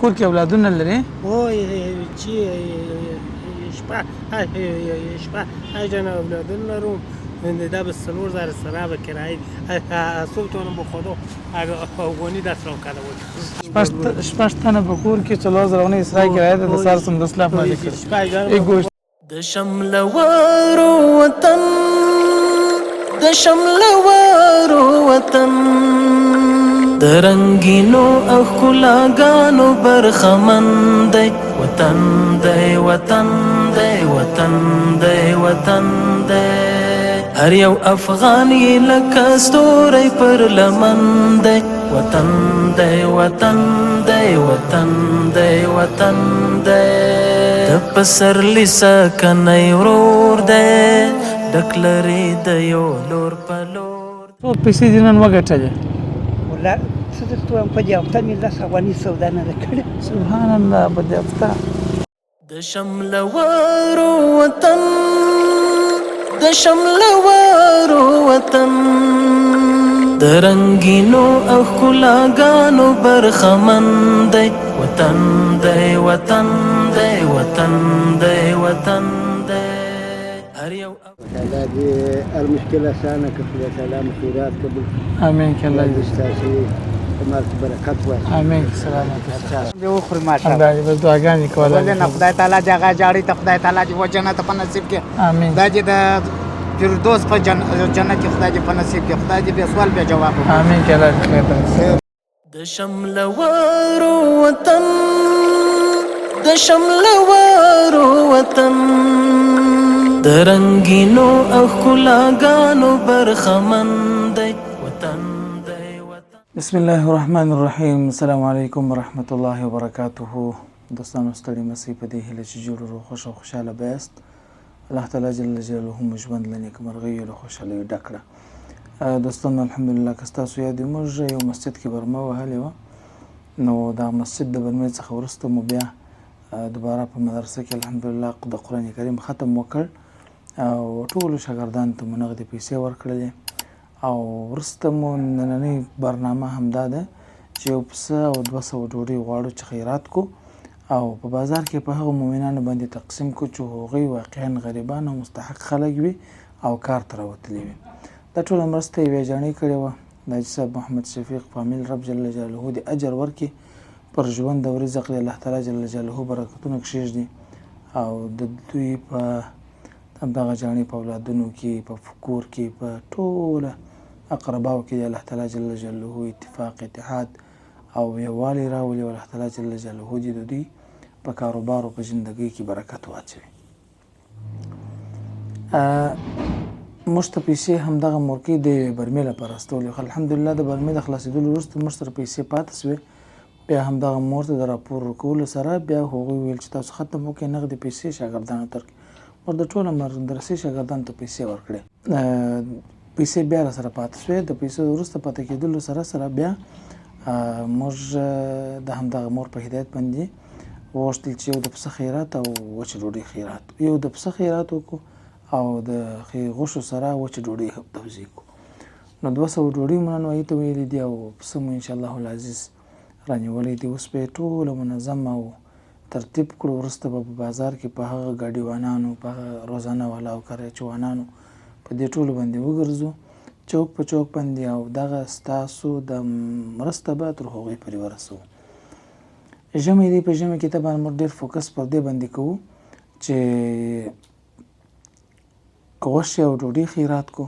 کور کې اولادونه لري؟ چې شپږ جنه اولادونه لرو. دا به 4000 سره به کرایه څوک ته به خودو افغاني دست رو کرده بود. شپږ تنه په کور کې 4000 اسرای کرایه ده د سار سمدس لا باندې کړ. ای ګوش د شملوارو وطن د شملوارو وطن د رنگینو او ښکلاګانو برخمن دی وطن دی وطن دی وطن دی وطن دی هر یو افغان یې لکه ستوری پر لمن دی وطن دی وطن دی وطن دی وطن دی د پسرلي سکنی ورور دی ډک لري د یو لور په لور. څو پیسې دې نن وګټلې؟ والله څه درته ووایم په دې هفته مې 10 افغاني سودا نه ده کړې. سبحان الله په دې هفته د شملوارو وطن د شملوارو وطن د رنگینو او ښکلاګانو برخمن دی وطن دی وطن دی وطن دی وطن دی هر یو تعالى المشكلة سانا كفل تعالى مشورات قبل امين كلا يستاسي تمارك بركات واسع امين سلامت دې وخوري ماشاءالله. الله دې بس دعاګانې کوله. ولې نه خدای تعالی دې هغه جاړي ته خدای تعالی دې و جنت په نصیب کې. امين. دا چې د فردوس په جنت کې خدای دې په نصیب کې خدای دې به سوال به جواب وکړي. امين كلا خير. د شملوارو وطن د شملوارو وطن د رنگینو او ښکلاګانو برخمن دی وطن دی وطن. بسم الله الرحمن الرحیم. السلام علیکم ورحمۃ الله وبرکاته. دوستانو ستړي مسئ په دې هیله چې جوړ روغ خوش او خوشحاله بیاست. الله تعالی جل جلاله مو ژوند له نیکمرغیو له خوشحالیو ډک کړه. دوستانو الحمدلله که ستاسو یاد وي موږ یو مسجد کې برمه وهلې وه، نو دا مسجد د برمې څخه وروسته مو بیا دوباره په مدرسه کې الحمدلله د قرآن کریم ختم وکړ او ټولو شاګردانو ته مو نغدې پیسې ورکړلې او وروسته مو نننۍ برنامه همدا ده چې یو پسه او 200 ډوډۍ غواړو چې خیرات کو او په بازار کې په هغو مؤمنانو باندې تقسیم کو چې هغوی واقعا غریبان او مستحق خلک وي او کار ته راوتلي وي. دا ټوله مرسته یې ویجاڼۍ کړې وه. د حاجي صاحب محمد شفیق فامیل رب جل جلاله دې اجر ورکړي، پر ژوند او رزق دې الله تعالی جل جلاله برکتونه کښېږدي او د دوی په همدغه جاڼۍ په اولادونو کې، په کور کې، په ټوله اقرباو کې د الله تعالی جل جلاله اتفاق اتحاد او یووالی راولي او الله تعالی جل جلاله دې د دوی په کاروبار او په زندګۍ کې برکت واچوي. موږ ته پیسې همدغه مورکۍ د برمې لپاره استولې خو الحمدلله د برمې د خلاصېدلو وروسته موږ سره پیسې پاتې سوې. بیا همدغه مور ته د راپور ورکولو سره بیا هغوی ویل چې تاسو ختم وکړئ نغدې پیسې شاګردانو ته ورکړئ. موږ د ټولو مدرسې شاګردانو ته پیسې ورکړې. پیسې بیا راسره پاتې سوې. د پیسو وروسته پاتې کېدلو سره سره بیا موږ د همدغه مور په هدایت باندې وغوښتل چې یو د پسه خیرات او وچې ډوډۍ خیرات، یو د پسه خیرات وکړو او د غوښو سره وچې ډوډۍ توزیع کړو. نو 200 ډوډۍ مو نن وایي ته ویلي دي او پسه مو انشاءالله العزیز رانیولی دي. اوس به یې ټوله منظم او ترتیب کړو. وروسته به په بازار کې په هغه ګاډیوانانو، په هغه روزانه والا او کراچوانانو په دې ټولو باندې وګرځو چوک په چوک باندې او دغه ستاسو د مرسته به تر هغوی پورې ورسوو. ژمی دی، په ژمي کې طبعا موږ ډېر فوکس پر دې باندې کوو چې غوښې او ډوډۍ خیرات کو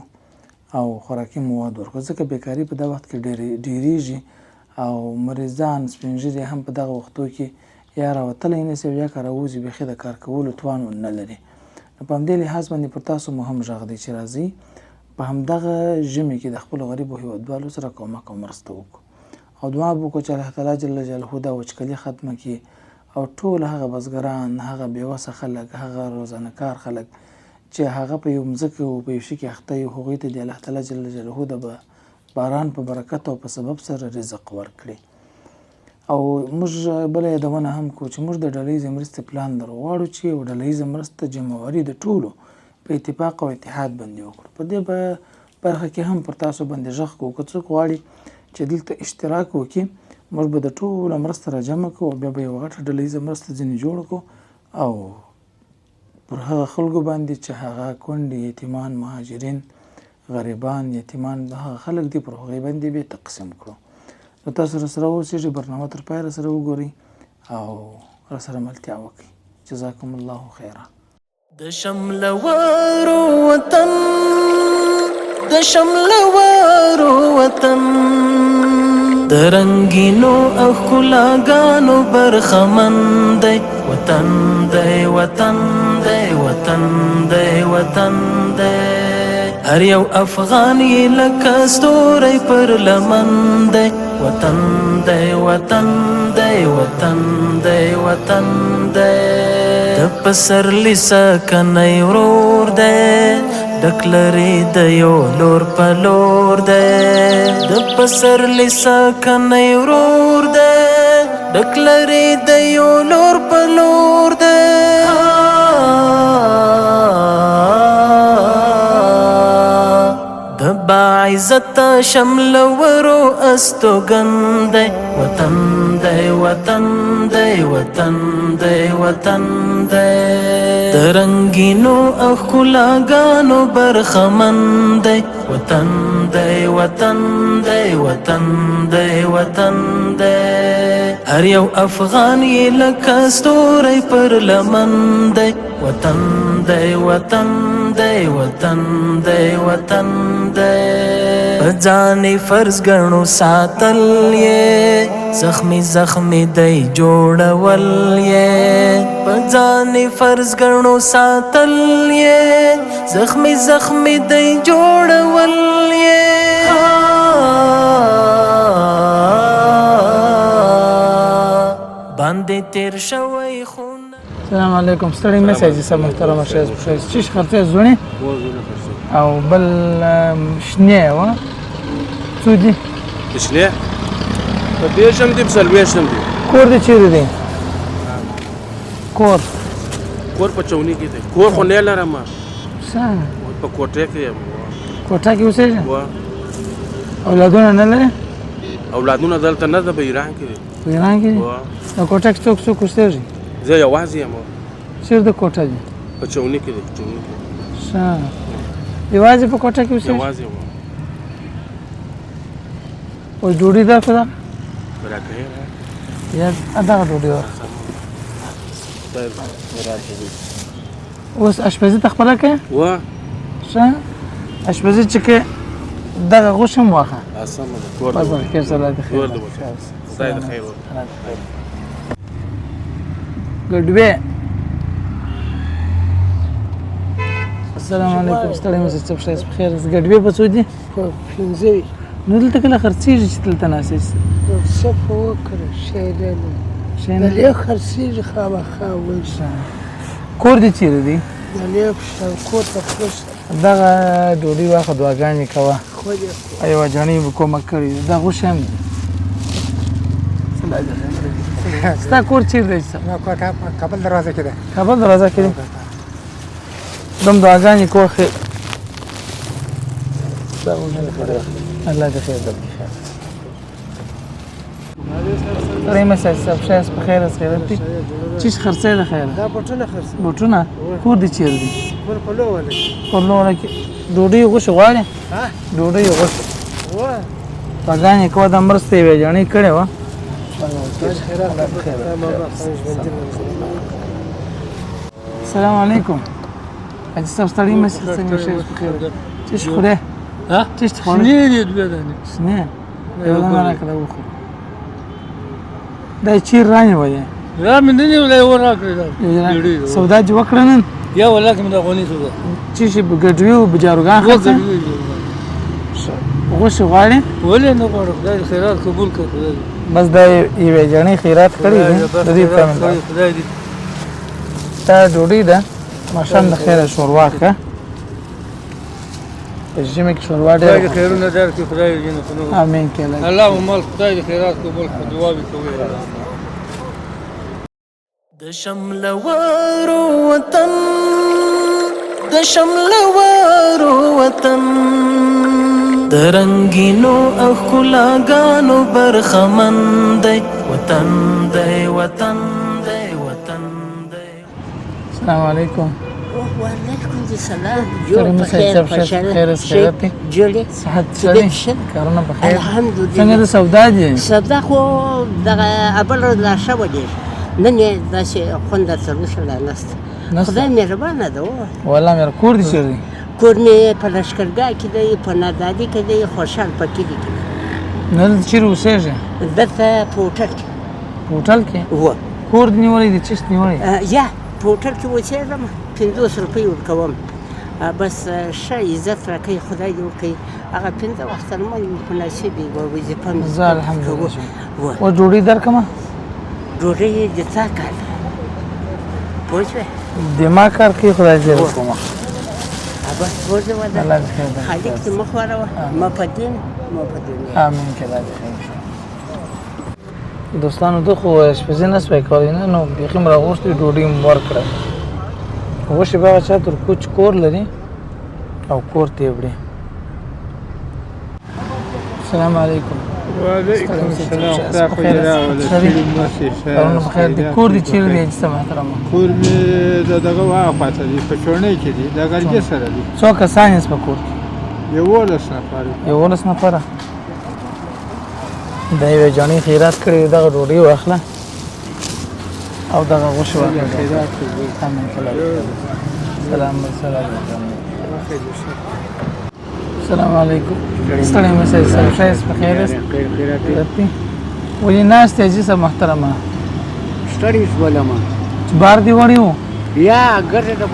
او خوراکي مواد ورکړو، ځکه بیکاري په دغه وخت کې ډېریږي او مریضان سپین ږیري هم په دغه وختو کې یا راوتلی نه شي او یا که راوځي بیخي د کار کولو توان نه لري. نو په همدې لحاظ باندې پر تاسو مو هم غږ دی چې راځئ په همدغه ژمي کې د خپلو غریبو هیوادوالو سره کومک او مرسته وکړو او دعا به وکړو چې الله تعالی جل جلاله دا وچکلي ختمه کړي او ټول هغه بزګران، هغه بېوسه خلک، هغه روزانه کار خلک چې هغه په یو مځکه او په یو شي کې اخته وي هغوی ته د الله تعالی جل جلاله د باران په برکت او په سبب سره رزق ورکړي. او موږ بله یادونه هم کوو چې موږ د ډلهیزې مرستې پلان لرو. غواړو چې یو ډلهیزه مرسته جمعواري د ټولو په اتفاق او اتحاد باندې وکړو. په دې برخه کې هم پر تاسو باندې غږ کوو که څوک غواړي چې دلته اشتراک وکړي موږ به د ټوله مرسته را جمع کړو او بیا به یوه غټه ډلهیزه مرسته ځینې جوړه کړو او پر هغه خلکو باندې چې هغه کونډې، یتیمان، مهاجرین، غریبان، یتیمان، هغه خلک دي پر هغوی باندې بیا تقسیم کړو. نو تاسو راسره اوسېږئ، برنامه تر پایه راسره وګورئ او راسره ملتیا وکړئ. جزاکم الله خیرا. د شملوارو وطن، د شملوارو وطن، د رنگینو او ښکلاګانو برخمن دی وطن دی، وطن دی، وطن دی، وطن دی. هر یو افغان یې لکه ستوری پر لمن دی وطن دی، وطن دی، وطن دی، وطن دی. د پسرلی سکنی ورور دی، ډک لري د یو لور په لور دی. د پسرلی سکنی ورور دی، ډک لري د یو لور په لور دی. د باعزت شملورو استوګن دی وطن دی، وطن دی، وطن دی، وطن دی. د رنگینو او ښکلاګانو برخمن دی وطن دی، وطن دی، وطن دی، وطن دی. هر یو افغان یې لکه ستوری پر لمن دی وطن دی، وطن دی، وطن دی، وطن دی. په ځان فرض ګڼو ساتل یې، زخمی زخمی دی جوړول یې. په ځان فرض ګڼو ساتل یې، زخمی زخمی دی جوړول یې. باندې تیر شوی خون. السلام علیکم. ستړي مه سئ صاحب محترم شایز بخیر. چیش خرڅه زونی او بل شنه و څو دي؟ شنه په دیشم دي، په سلويشم دي. کور دې چیرې دی؟ کور په چونی کې دی. کور خو نه لرم، څه په کوټه کې یم. کوټه کې اوسېږې؟ وا اولادونه نه لرې؟ اولادونه دلته نه ده، په ایران کې دي. په ایران کې دي؟ وا نو کوټه کې څوک څوک اوسېږي؟ زه یوازې یم. چیرته کوټه دي؟ په چونی کې دي. چونی کې ښه، یوازې په کوټه کې اوسېږي؟ یوازې یم. اوس ډوډۍ درکړه؟ راکړې یا دغه ډوډۍ ورکړه؟ اوس اشپزي ته خپله کوې؟ وا ښه، اشپزي چې کې دغه غوښه هم واخله. سمه ده. کور بس بخیر، الله دې خیر. خدای دې خیر ورکړي. ګډوې. السلام علیکم. ستړي مه شئ، څه شایست بخیر. ګډوې په څو دي؟ په 15 نو دلته کله خرڅېږي چې دلته ناستې؟ څه په وکړه شی لري شی د نه لې خرڅېږي خامخا وایي. کور دې چیرې دی؟ د لې په شاوخوا ته پلوس دغه ډوډۍ واخله، دعاګانې کوه. خو دې یوه جاڼۍ به کومک کړي. دا غوښې هم دي. ستا کور چیرې دی؟ کوټه په کابل دروازه کې ده. کابل دروازه کې دی؟ دم دعاګانې کوه. خیر، الله دې خیر درکړي. ستړي مه شئ، صاحب شایست بخیر. خیرت دی؟ چیش خرڅې ده خیر؟ دا بوټونه خرڅ بوټونه؟ کور دې چیرې دی؟ پر په لو ولې پر لوړه کې ډوډۍ غوښې غواړې؟ ها ډوډۍ غوښې و دعاګانې کوه. دا مرسته یې یوې جاڼۍ کړې وه. السلام علیکم. حاجي صاحب ستړي مه شئ، څنګه شایست بخیر؟ چیش خورې؟ چیش خورې؟ شنې دي دوه دانې شنې؟ یو دانه راکړه وخورو. دا یې چیر رانیوه دی؟ را مې نه نیولی و راکړې دا سودا دې وکړه نن؟ یا ولاکه مې د افغاني سودا چې شي ګډوي او بجاروګان خرڅه؟ غوښې غواړې؟ ولې نه غواړم، خدای دې خیرات قبول کړي. خدای دې بس دا یوې جاڼۍ خیرات کړی دی. د دې په امان. خدای دې دا ډوډۍ ده، ماښام د خیره شوروا کړه. په ژمي کې شوروا خدای دې ډېره خیرونه درکړي. خدای دې جنتونه امین کې الله. الله مال خدای دې خیرات قبول کړي. دعا دې کوي. د شملوارو وطن، د شملوارو وطن، د رنگینو او ښکلاګانو برخمن دی وطن دی وطن دی وطن دی. السلام علیکم. وعلیکم السلام. کریم صاحب خیر خیرت دی؟ جوړې صحت ښه دی؟ کارونه په خیر؟ الحمدلله. څنګه د سودا دي؟ سودا خو دغه اول ورځ لا ښه ودرېږي، نن یې داسې خوند درته وشو لا نسته. خدای مهربانه ده. والله مېره کور دې چېرې دی؟ کور مې په لښکرګاه کې دی، په نادادي کې دی، خوشحال په کلي کې دی. نه دلته چېرې اوسېږې؟ دلته په هوټل کې. په هوټل کې؟ هو. کور دې نیولی دی؟ چشت نیولی؟ یا په هوټل کې اوسېږم، 50 روپۍ ورکوم. بس ښه عزت راکوي، خدای دې وکړي. هغه 5 وخته لمونځ مې په نصیب وي، وظیفه مې زه الحمدلله. و ډوډۍ درکړمه؟ ډوډۍ د تا کار دی، پوه شوې؟ د ما کار کوي، خدای دې وکړمه. بس پوه شوې ده، الله دې خیر درکړي. خالق دې مخ واړوه، ما په دین ما په دنیا. امین که الله دې خیر شه. دوستانو ده خو اشپزي نه سوی کولی نه، نو بیخي م راغوښتې ډوډۍ م ورکړه. غوښې به هغه چا تر کوچ کور لري او کور ته یې وړي. السلام علیکم. وعلیکم السلام. خدای خو یې راوله، ټولې مرسې ښه. کارونه په خیر دي؟ کور دې چېرې دی اجسه محترمه؟ کور مې د دغه هغه خواته دی، په چوڼۍ کې دی، د غرجې سره دی. څو کسان یاست په کور کې؟ 11 نفره. 11 نفره. د یوې جانۍ خیرات کړې، دغه ډوډۍ واخله او دغه غوښې واخله. امین که الله دې خیر شه. سلام السلام علیکم. ستړی مه شئ صاحب، ښه یاست؟ په خیر یاست؟ خیرات دی؟ ولې ناست یې جیسه محترمه؟ ستړی شولم. بار دې وړی و؟ یا ګرځېدم،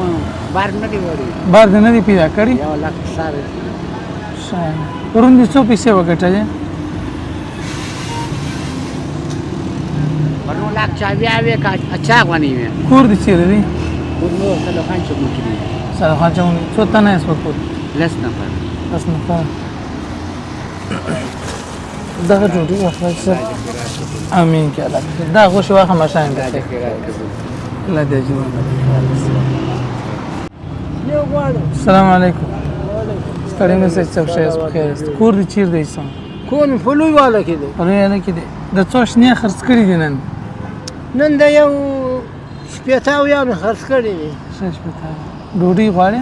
بار نه دی وړی. بار دې نه دی پیدا کړی؟ 1 لک ساره. ښه. پرون دې څو پیسې وګټلې؟ پرون لک چاویاوې اچا غونې وې. کور دې چېرې دی؟ کور مې سلوخان چوک کې دی. سلوخان چوک. څو تنه یاست په کور؟ 10 نفر. 10 نفر. دغه ډوډۍ واخله صاحب. امین که الله دې خیر. دا غوښې واخله ماشان دې خیر. الله دې اجر ورکړي. السلام علیکم. ستړی مه شئ صاحب، ښه یاست؟ په خیر یاست؟ کور دې چېرې دی سم؟ کور مې په لوی واله کې دی. په لوی واله کې دی. د څو شنې خرڅ کړي دي نن؟ نن د یو 80 مې خرڅ کړي دي. 80. ډوډۍ غواړې؟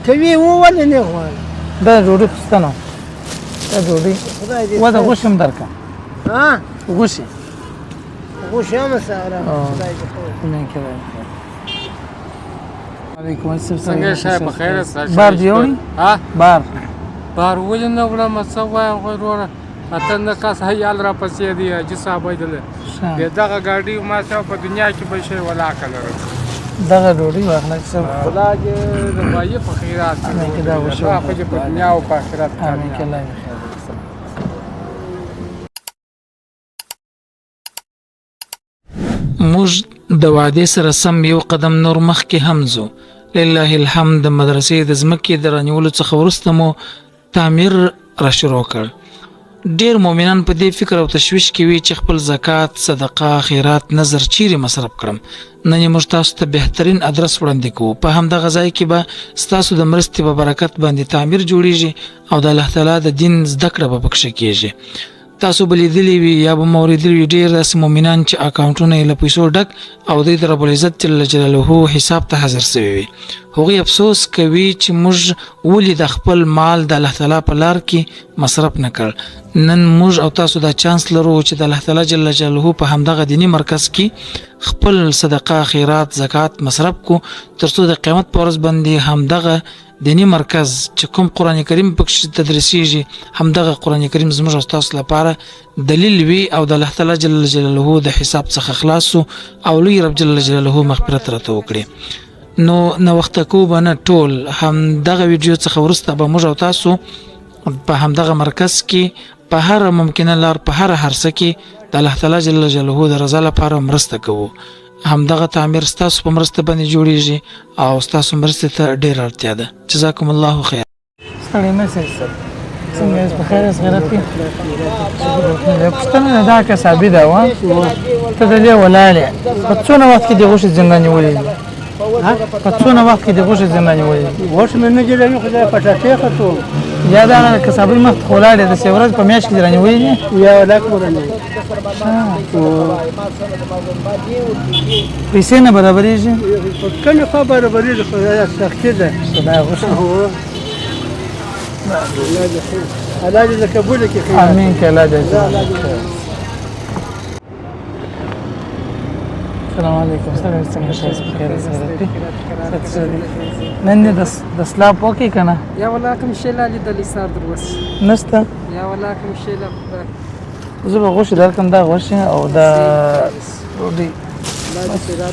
کوي ولې نه غواړې؟ دا ډوډۍ پوښتنه، دا ډوډۍ و د غوښې هم درکړه. غوښې غوښې هم سره. امین که الله دې خیر. علیکم السلام. څنګه صاحب په خیر یاست؟ بار دې یوړی؟ بار ولې نه وړم؟ څه وایم خو وروره، اتن نه کس حیال را پسې دی، حاجي صاحب ویدله د دغه ګاډي ما صاحب په دنیا کې به شی ولاکه لرم. دغه ډوډۍ واخله صاحب. خدا دې د مایې په خیرات امین که دا غوښې خو دې په دنیا او په آخرت امین که الله دې خیر. موږ د وعدې سره سم یو قدم نور مخکې هم ځو. لله الحمد. د مدرسې د ځمکې د رانیولو څخه وروسته مو تعمیر را شروع کړ. ډیر مؤمنان په دې فکر او تشویش کې وي چې خپل زکات، صدقه، خیرات، نظر چیرې مصرف کړم. نن موږ تاسو ته بهترین ادرس وړاندې کوو. په همدغه ځای کې به ستاسو د مرستې په برکت باندې تعمیر جوړیږي او د الله تعالی د دین زده کړه به پکښې کیږي. تاسو به لیدلی وي یا به مو اورېدلي وي ډېر داسې مؤمنان چې اکاونټونه یې له پیسو ډک او دوی د رب العزت جل جلاله حساب ته حاضر سوي وي. هغوی افسوس کوي چې موږ ولې د خپل مال د الله تعالی په لار کې مصرف نه کړ. نن موږ او تاسو دا چانس لرو چې د الله تعالی جل جلاله په همدغه دینی مرکز کې خپل صدقه، خیرات، زکات مصرف کو، ترڅو د قیامت په ورځ باندې همدغه دینی مرکز چې کوم قرآن کریم پکې تدریسیږي، همدغه قرآن کریم زموږ او تاسو لپاره دلیل وي او د الله تعالی جل جلاله د حساب څخه خلاص او لوی رب جل جلاله مغفرت راته وکړي. نو وخت کو بنه ټول همدغه ویډیو څخه ورسته به موږ او تاسو په همدغه مرکز کې په هر ممکنه لار، په هر هرڅه کې د الله تعالی جل جلاله د رضا لپاره مرسته کوو. همدغه تعمیر ستاسو په مرسته باندې جوړیږي او ستاسو مرسته ته ډېر اړتیا ده. جزاکم الله خیر. ستړی مه شئ صاحب. څنګه یاست؟ په خیر یاست؟ خیرات کې؟ پوښتنه دا که ثابته وه ته د دې ولاړ یې په څونه وخت کې دې غوښې څنګه نیولې دي؟ په څونه وخت کې د غوښې ځینه نیولې غوښه مې نه جوړوي خو دا پټاټې خطو یا دا کسابل مخ خولاړې د سیورز په میاشت کې رانیولې دي یا لاک ورنه پیسې نه برابرېږي کنه په برابرې خو دا سختي ده دا غوښه الله دې قبول کړي امين کې الله دې السلام علیکم څنګه شئ بخیر نن د سلاب وکي کنه یا ولا کوم شی لا لیدلی سار دروس نسته یا ولا کوم شی لا زه به غوښه درکم دا غوښه او دا ډوډۍ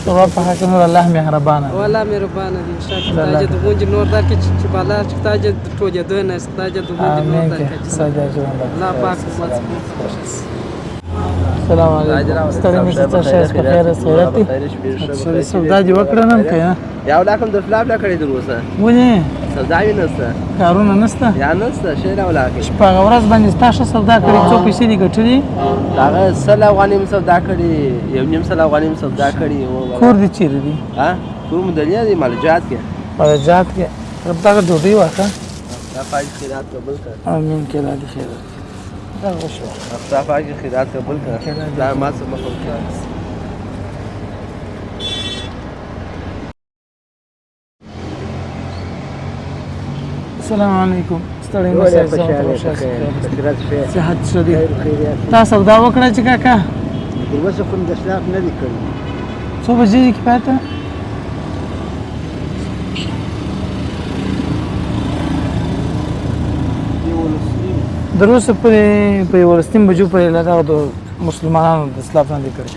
سوا په حق نور الله مهربانه ولا مهربانه ان شاء الله تاجد غونج نور دا کې چې بالا چې تاجد ټوجه دوه نه تاجد غونج نور دا کې الله پاک السلام علیکم ستړي مې څه شایست په خیر سره دي سودا دی وکړه نن کنه یا ولا کوم د فلاب لا کړی دروسه ونی سودا وی نسته کارونه نسته یا نسته شی لا ولا کې په ورځ باندې تاسو سودا کړی څو پیسې دي ګټلې هغه سل افغاني سودا کړی یو نیم سل افغاني سودا کړی کور دي چیرې دي ها کوم دلیا دی مالجات کې مالجات کې دا ډوډۍ واخه دا پای خیرات قبول کړ امين کې الله دې خیر دا غوښه صفه کې خیرات قبول کړ دا ما څه مخو کې السلام علیکم ستړي مې صحت شدید تاسو سودا وکړه چې کاکا دروازه کوم د سلاف نه دی کړی څو بجې کې پاته دروسه په ولستیم بجو په لاره د مسلمانانو د اسلام نه کړی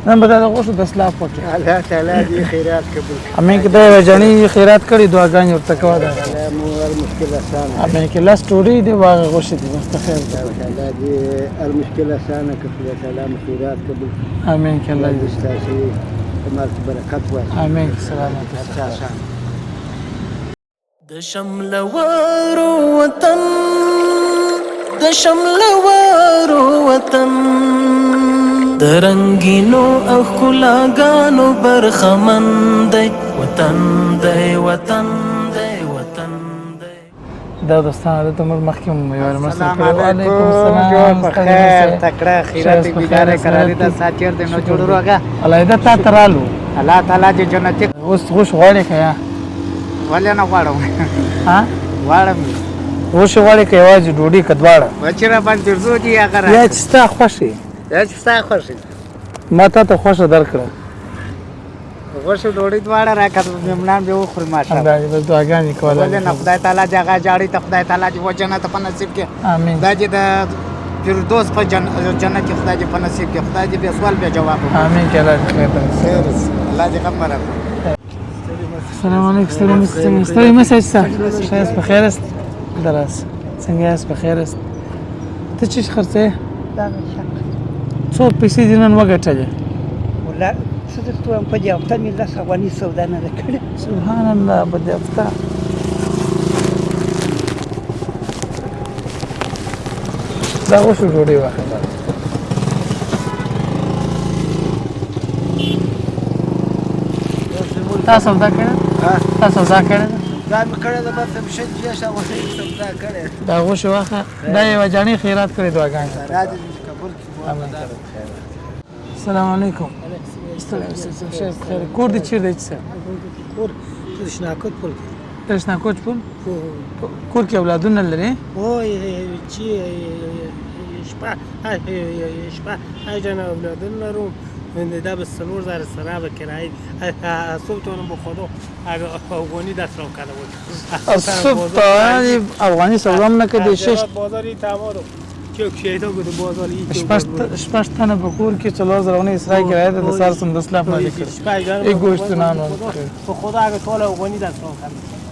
نن به دا غوښه د اسلام وکړي الله تعالی دې خیرات قبول کړي امين کې دا وجانی خیرات کړي دعاګانې ورته کوه دا مو المشكله اسانه امين کې لاس ټوري دی واغه غوښه دی مستخیر الله دې المشكله اسانه کړي تعالی خیرات قبول کړي امين کې الله دې ستاسو مال برکت ورکړي امين سلامت اساسا د شملوارو وطن د شملوارو وطن د رنگینو او ښکلاګانو برخمن دی وطن دی وطن دی وطن دی دا دوستان د تمر مخکم یو السلام علیکم جو بخیر تکړه خیرات بیدار قراری دا ساتیر دې نو جوړو راګه الله دې تا ترالو الله تعالی دې جنت اوس غوښ غواړي کیا ولې نه غواړم ها غواړم غوښ غواړي کیا واځي ډوډۍ کډواړه بچره باندې درځو دي هغه یا چې ستا خوښي یا چې ستا خوښي ما ته خوښه درکړه غوښه ډوډۍ دواړه راکړه مېمنان به وخوري ماشه دا دې دعاګانې کوله ولې نه خدای تعالی دې هغه جاړي ته خدای تعالی دې و جنت په نصیب کې امين دا دې د فردوس په جنت کې خدای دې په نصیب کې خدای دې به سوال به جواب امين کې الله خیر الله دې غم مرا السلام علیکم ستړي مې څه شایست په خیر است دراس څنګه یاست په خیر است ته چې خرڅه دا شک څو پیسې دي نن وګټلې ولا څه درته وایم په دې هفته مې لس افغاني سودا نه ده کړې سبحان الله په دې هفته دا غوښه ډوډۍ واخله تاسو سودا کړه تاسو سودا کړه دا مې کړی ده بس مشه چې شا غوښه سودا کړې دا غوښه واخله دا یو جاني خیرات کړی دعاګانې راځي قبول کړي السلام علیکم کور دې چیرې دی څه کور تشناکوت پول تشناکوت پول کور کې اولادونه لري او چې شپه اجازه اولادونه لرو دا به 3000 سره به کرایه صبحونه به خدا افغانی دست رو کرده بود صبح افغانی سلام نکرده شش بازاری تمام که شیدا بود بازاری شپږ تنه په کور کې 4000 اسرائیل کرایه ده د سار سم 10 لاخ نه لیکل ای گوشت نه نو به خدا اگه طول افغانی دست رو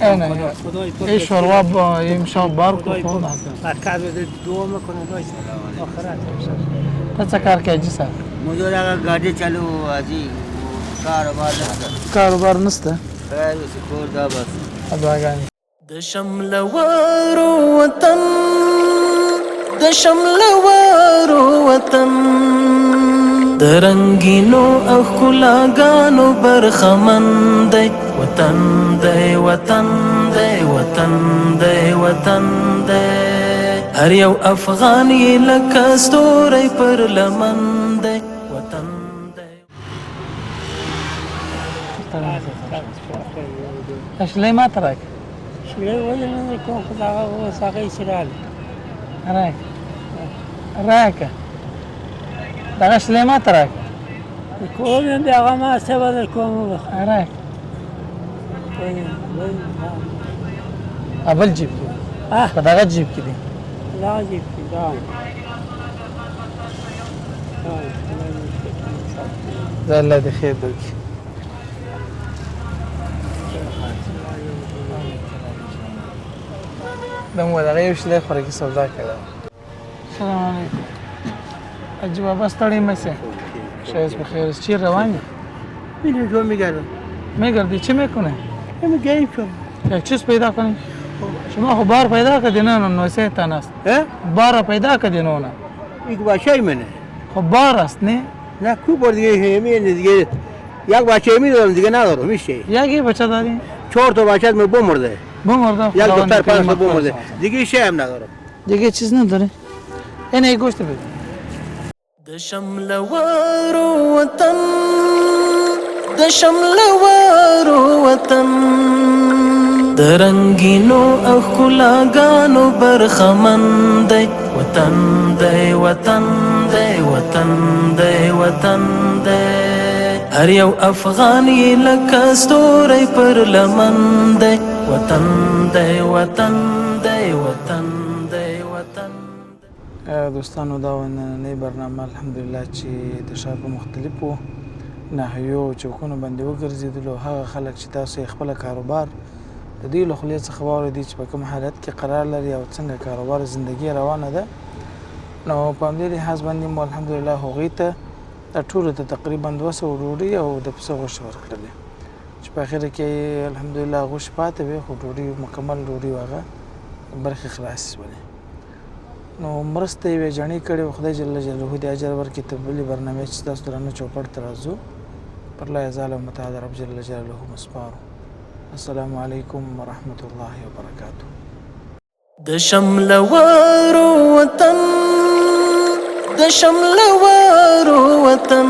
کرده نه ای شوروا با این شام بار کو خود مرکز بده دعا میکنه آخرت تا څه کار کوي جسا مجھے لگا گاڑی چالو ازي کاروبار نشته خیر شکر دا بس ادواګانی د شملوارو وطن د شملوارو وطن د رنگینو او ښکلاګانو برخمن دی وطن دی وطن دی وطن دی وطن دی هر یو افغان یې لکه ستوری پر لمن دی وطن دی. اشلي ما تراك شلې ولې نه کوم خو هغه اوس هغه اسرائیل راك راك دا اشلي ما تراك کوم دې هغه ما څه بدل کوم راك ابل جيب دا جيب كده لا جيب دا ده الله دي خير دوك دمو دا غير وش ليه خرجي سودا كده. السلام عليكم. أجوا بس ترى مسا. شايف بخير شيء رواني. مين جو میگردم میگردی چی میکنه؟ همین گیم شم یک چیز پیدا کنی؟ شما خو بار پیدا کردی نه نوسه تن است. بار پیدا کردی نه. یک بچه منه. خب بار است نه؟ نه کو بار دیگه همین دیگه یک بچه میدارم دیگه ندارم میشه. یکی بچه داری؟ 4 تا بچه من بمرده. بمرده. یک دختر 5 تا بمرده. دیگه چه هم ندارم. دیگه چیز نداره. این ای گوشت بده. د شملوارو وطن د شملوارو وطن د رنگینو او ښکلاګانو برخمن دی وطن دی وطن دی وطن دی وطن دی هر یو افغان یې لکه ستوری پر لمن دی وطن دی وطن دی وطن دی وطن. دوستانو دا نننۍ برنامه الحمدلله چې د ښار په مختلفو ناحیو او چوکونو باندې وګرځېدلو هغه خلک چې تاسو یې خپله کاروبار د دوی له خولې څخه واورېدئ چې په کوم حالت کې قرار لري او څنګه کاروبار زندګي روانه ده نو په همدې لحاظ باندې مو الحمدلله هغوی ته ټولو ته تقریبا 200 ډوډۍ او د پسه غوښې ورکړلې چې په اخره کې الحمدلله غوښې پاتې وې خو ډوډۍ مکمل ډوډۍ هغه برخې خلاصې شولې نو مرسته یې جڼې کړې و خدای جل جلاله دې اجر ورکړي تر بلې برنامې چې تاسو درانه چوپړ ته راځو پر الله یزال او متعال رب جل جلاله مسپارو. السلام علیکم ورحمة الله وبرکاته. د شملوارو وطن د شملوارو وطن